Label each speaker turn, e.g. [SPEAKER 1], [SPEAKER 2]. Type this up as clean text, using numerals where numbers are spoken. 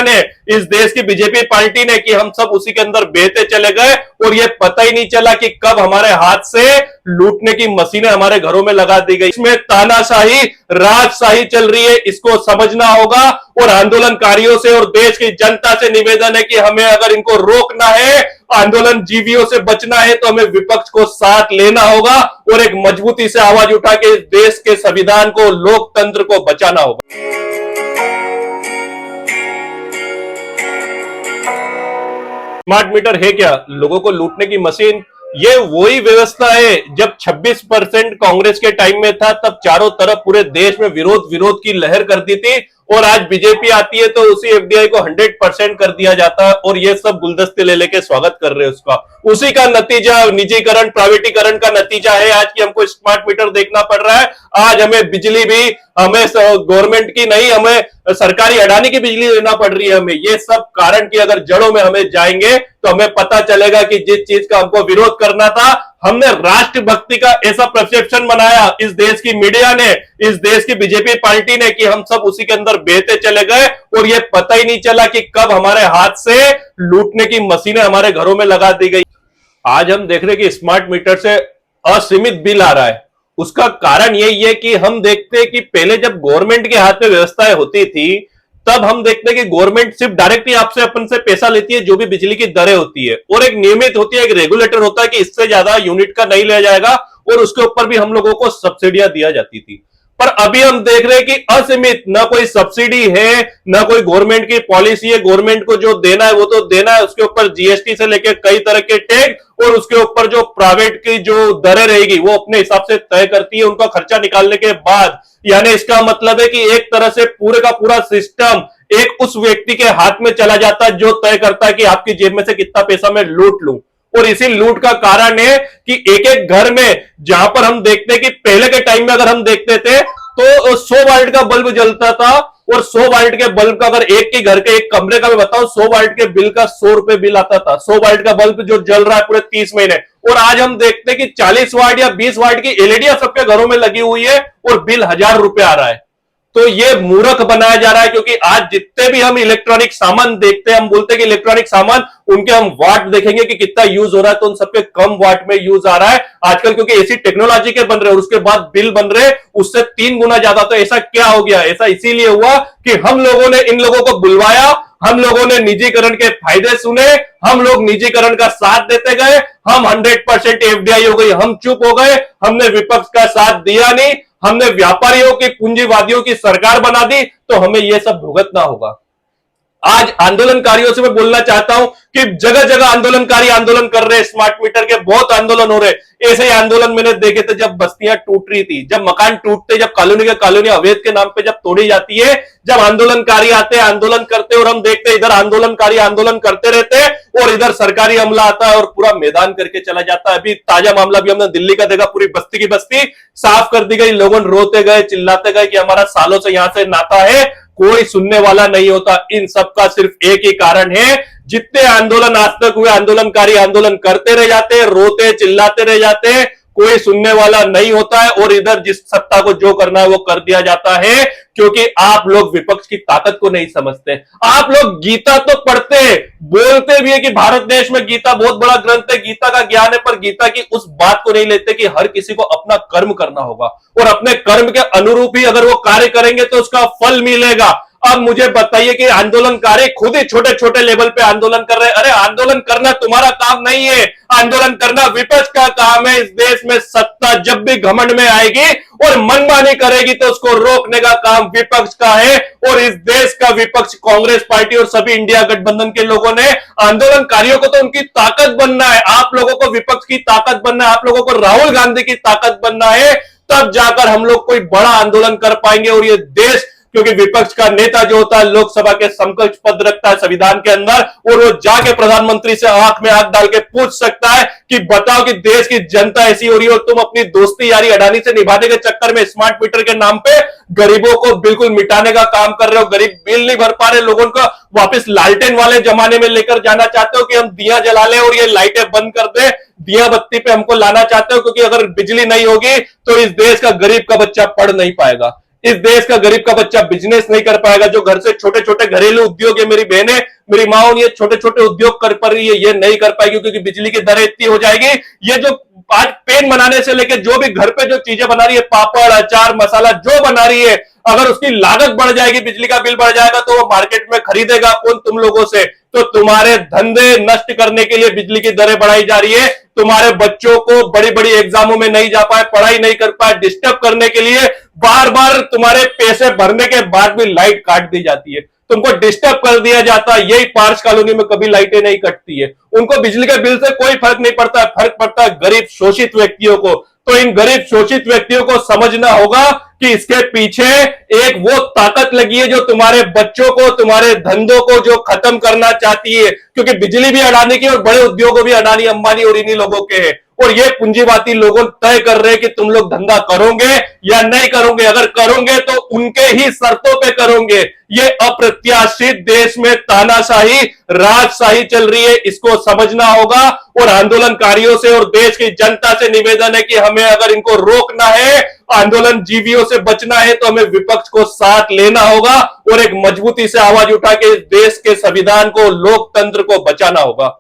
[SPEAKER 1] ने, इस देश की बीजेपी पार्टी ने, कि हम सब उसी के अंदर बहते चले गए और ये पता ही नहीं चला कि कब हमारे हाथ से लूटने की मशीनें हमारे घरों में लगा दी गई। इसमें तानाशाही, राजशाही चल रही है, इसको समझना होगा। और आंदोलनकारियों से और देश की जनता से निवेदन है कि हमें अगर इनको रोकना है, आंदोलन जीवियों से बचना है, तो हमें विपक्ष को साथ लेना होगा और एक मजबूती से आवाज उठा के देश के संविधान को, लोकतंत्र को बचाना होगा। स्मार्ट मीटर है क्या? लोगों को लूटने की मशीन। ये वही व्यवस्था है जब 26% कांग्रेस के टाइम में था, तब चारों तरफ पूरे देश में विरोध विरोध की लहर कर दी थी। और आज बीजेपी आती है तो उसी एफडीआई को 100% कर दिया जाता है और ये सब गुलदस्ते ले लेके स्वागत कर रहे हैं उसका। उसी का नतीजा निजीकरण, प्राइवेटीकरण का नतीजा है आज की हमको स्मार्ट मीटर देखना पड़ रहा है। आज हमें बिजली भी, हमें गवर्नमेंट की नहीं, हमें सरकारी अडानी की बिजली लेना पड़ रही है हमें। ये सब कारण की अगर जड़ों में हमें जाएंगे तो हमें पता चलेगा कि जिस चीज का हमको विरोध करना था, हमने राष्ट्रभक्ति का ऐसा परसेप्शन बनाया इस देश की मीडिया ने, इस देश की बीजेपी पार्टी ने, कि हम सब उसी के अंदर बहते चले गए और ये पता ही नहीं चला कि कब हमारे हाथ से लूटने की मशीनें हमारे घरों में लगा दी गई। आज हम देख रहे हैं कि स्मार्ट मीटर से असीमित बिल आ रहा है। उसका कारण यही है कि हम देखते हैं कि पहले जब गवर्नमेंट के हाथ में व्यवस्थाएं होती थी, तब हम देखते हैं कि गवर्नमेंट सिर्फ डायरेक्टली आपसे अपन से पैसा लेती है, जो भी बिजली की दरें होती है, और एक नियमित होती है, एक रेगुलेटर होता है कि इससे ज्यादा यूनिट का नहीं लिया जाएगा, और उसके ऊपर भी हम लोगों को सब्सिडियां दिया जाती थी। पर अभी हम देख रहे हैं कि असीमित, ना कोई सब्सिडी है, ना कोई गवर्नमेंट की पॉलिसी है। गवर्नमेंट को जो देना है वो तो देना है, उसके ऊपर जीएसटी से लेकर कई तरह के टैक्स, और उसके ऊपर जो प्राइवेट की जो दरें रहेगी वो अपने हिसाब से तय करती है उनका खर्चा निकालने के बाद। यानी इसका मतलब है कि एक तरह से पूरे का पूरा सिस्टम एक उस व्यक्ति के हाथ में चला जाता है जो तय करता है कि आपकी जेब में से कितना पैसा मैं लूट लूं। और इसी लूट का कारण है कि एक एक घर में, जहां पर हम देखते हैं कि पहले के टाइम में अगर हम देखते थे तो 100 वाट का बल्ब जलता था, और 100 वाट के बल्ब का अगर एक के घर के एक कमरे का मैं बताऊं, 100 वाट के बिल का 100 रुपए बिल आता था। 100 वाट का बल्ब जो जल रहा है पूरे 30 महीने। और आज हम देखते हैं कि 40 वाट या 20 वाट की एलईडी सबके घरों में लगी हुई है और बिल 1000 रुपए आ रहा है। तो ये मूर्ख बनाया जा रहा है, क्योंकि आज जितने भी हम इलेक्ट्रॉनिक सामान देखते हैं, हम बोलते हैं कि इलेक्ट्रॉनिक सामान, उनके हम वाट देखेंगे कि कितना यूज हो रहा है, तो उन सबके कम वाट में यूज आ रहा है आजकल, क्योंकि ऐसी टेक्नोलॉजी के बन रहे हैं और उसके बाद बिल बन रहे उससे 3 गुना ज्यादा। तो ऐसा क्या हो गया? ऐसा इसीलिए हुआ कि हम लोगों ने इन लोगों को बुलवाया, हम लोगों ने निजीकरण के फायदे सुने, हम लोग निजीकरण का साथ देते गए, हम 100% एफडीआई हो गई, हम चुप हो गए, हमने विपक्ष का साथ दिया नहीं, हमने व्यापारियों की, पूंजीवादियों की सरकार बना दी, तो हमें यह सब भुगतना होगा। आज आंदोलनकारियों से मैं बोलना चाहता हूं कि जगह जगह आंदोलनकारी आंदोलन कर रहे हैं, स्मार्ट मीटर के बहुत आंदोलन हो रहे हैं। ऐसे ही आंदोलन मैंने देखे थे जब बस्तियां टूट रही थी, जब मकान टूटते, जब कॉलोनी के कॉलोनी अवैध के नाम पे जब तोड़ी जाती है, जब आंदोलनकारी आते हैं, आंदोलन करते, और हम देखते इधर आंदोलनकारी आंदोलन करते रहते हैं और इधर सरकारी अमला आता है और पूरा मैदान करके चला जाता है। अभी ताजा मामला भी हमने दिल्ली का देखा, पूरी बस्ती की बस्ती साफ कर दी गई, लोगों रोते गए, चिल्लाते गए कि हमारा सालों से यहां से नाता है, कोई सुनने वाला नहीं होता। इन सब का सिर्फ एक ही कारण है, जितने आंदोलन आज तक हुए, आंदोलनकारी आंदोलन करते रह जाते हैं, रोते चिल्लाते रह जाते हैं, कोई सुनने वाला नहीं होता है, और इधर जिस सत्ता को जो करना है वो कर दिया जाता है, क्योंकि आप लोग विपक्ष की ताकत को नहीं समझते। आप लोग गीता तो पढ़ते हैं, बोलते भी है कि भारत देश में गीता बहुत बड़ा ग्रंथ है, गीता का ज्ञान है, पर गीता की उस बात को नहीं लेते कि हर किसी को अपना कर्म करना होगा, और अपने कर्म के अनुरूप ही अगर वो कार्य करेंगे तो उसका फल मिलेगा। अब मुझे बताइए कि आंदोलनकारी खुद ही छोटे छोटे लेवल पे आंदोलन कर रहे हैं। अरे आंदोलन करना तुम्हारा काम नहीं है, आंदोलन करना विपक्ष का काम है। इस देश में सत्ता जब भी घमंड में आएगी और मनमानी करेगी तो उसको रोकने का काम विपक्ष का है, और इस देश का विपक्ष कांग्रेस पार्टी और सभी इंडिया गठबंधन के लोगों ने, आंदोलनकारियों को तो उनकी ताकत बनना है, आप लोगों को विपक्ष की ताकत बनना है, आप लोगों को राहुल गांधी की ताकत बनना है, तब जाकर हम लोग कोई बड़ा आंदोलन कर पाएंगे। और ये देश, क्योंकि विपक्ष का नेता जो होता है लोकसभा के समकक्ष पद रखता है संविधान के अंदर, और वो जाके प्रधानमंत्री से आंख में आंख डाल के पूछ सकता है कि बताओ कि देश की जनता ऐसी हो रही है और तुम अपनी दोस्ती यारी अडानी से निभाने के चक्कर में स्मार्ट मीटर के नाम पे गरीबों को बिल्कुल मिटाने का काम कर रहे हो। गरीब बिल नहीं भर पा रहे, लोगों को वापस लालटेन वाले जमाने में लेकर जाना चाहते हो कि हम दिया जला ले और ये लाइटें बंद कर दे, दिया बत्ती पे हमको लाना चाहते हो, क्योंकि अगर बिजली नहीं होगी तो इस देश का गरीब का बच्चा पढ़ नहीं पाएगा। इस देश का गरीब का बच्चा बिजनेस नहीं कर पाएगा। जो घर से छोटे छोटे घरेलू उद्योग है, मेरी बहनें, मेरी माओ, ये छोटे छोटे उद्योग कर पा रही है, ये नहीं कर पाएगी क्योंकि बिजली की दरें इतनी हो जाएगी। ये जो आज पेन बनाने से लेकर जो भी घर पे जो चीजें बना रही है, पापड़, अचार, मसाला जो बना रही है, अगर उसकी लागत बढ़ जाएगी, बिजली का बिल बढ़ जाएगा, तो वो मार्केट में खरीदेगा कौन? तुम लोगों से। तो तुम्हारे धंधे नष्ट करने के लिए बिजली की दरें बढ़ाई जा रही है। तुम्हारे बच्चों को बड़ी बड़ी एग्जामों में नहीं जा पाए, पढ़ाई नहीं कर पाए, डिस्टर्ब करने के लिए बार बार तुम्हारे पैसे भरने के बाद भी लाइट काट दी जाती है, तुमको डिस्टर्ब कर दिया जाता है। यही पार्श कॉलोनी में कभी लाइटें नहीं कटती है। उनको बिजली के बिल से कोई फर्क नहीं पड़ता है, फर्क पड़ता है गरीब शोषित व्यक्तियों को। तो इन गरीब शोषित व्यक्तियों को समझना होगा कि इसके पीछे एक वो ताकत लगी है जो तुम्हारे बच्चों को, तुम्हारे धंधों को जो खत्म करना चाहती है। क्योंकि बिजली भी अडानी की और बड़े उद्योगों भी अडानी, अंबानी और इन्हीं लोगों के हैं। और ये पूंजीवादी लोगों तय कर रहे हैं कि तुम लोग धंधा करोगे या नहीं करोगे। अगर करोगे तो उनके ही शर्तों पे करोगे। ये अप्रत्याशित देश में तानाशाही, राजशाही चल रही है, इसको समझना होगा। और आंदोलनकारियों से और देश की जनता से निवेदन है कि हमें अगर इनको रोकना है, आंदोलन जीवियों से बचना है, तो हमें विपक्ष को साथ लेना होगा और एक मजबूती से आवाज उठा के देश के संविधान को, लोकतंत्र को बचाना होगा।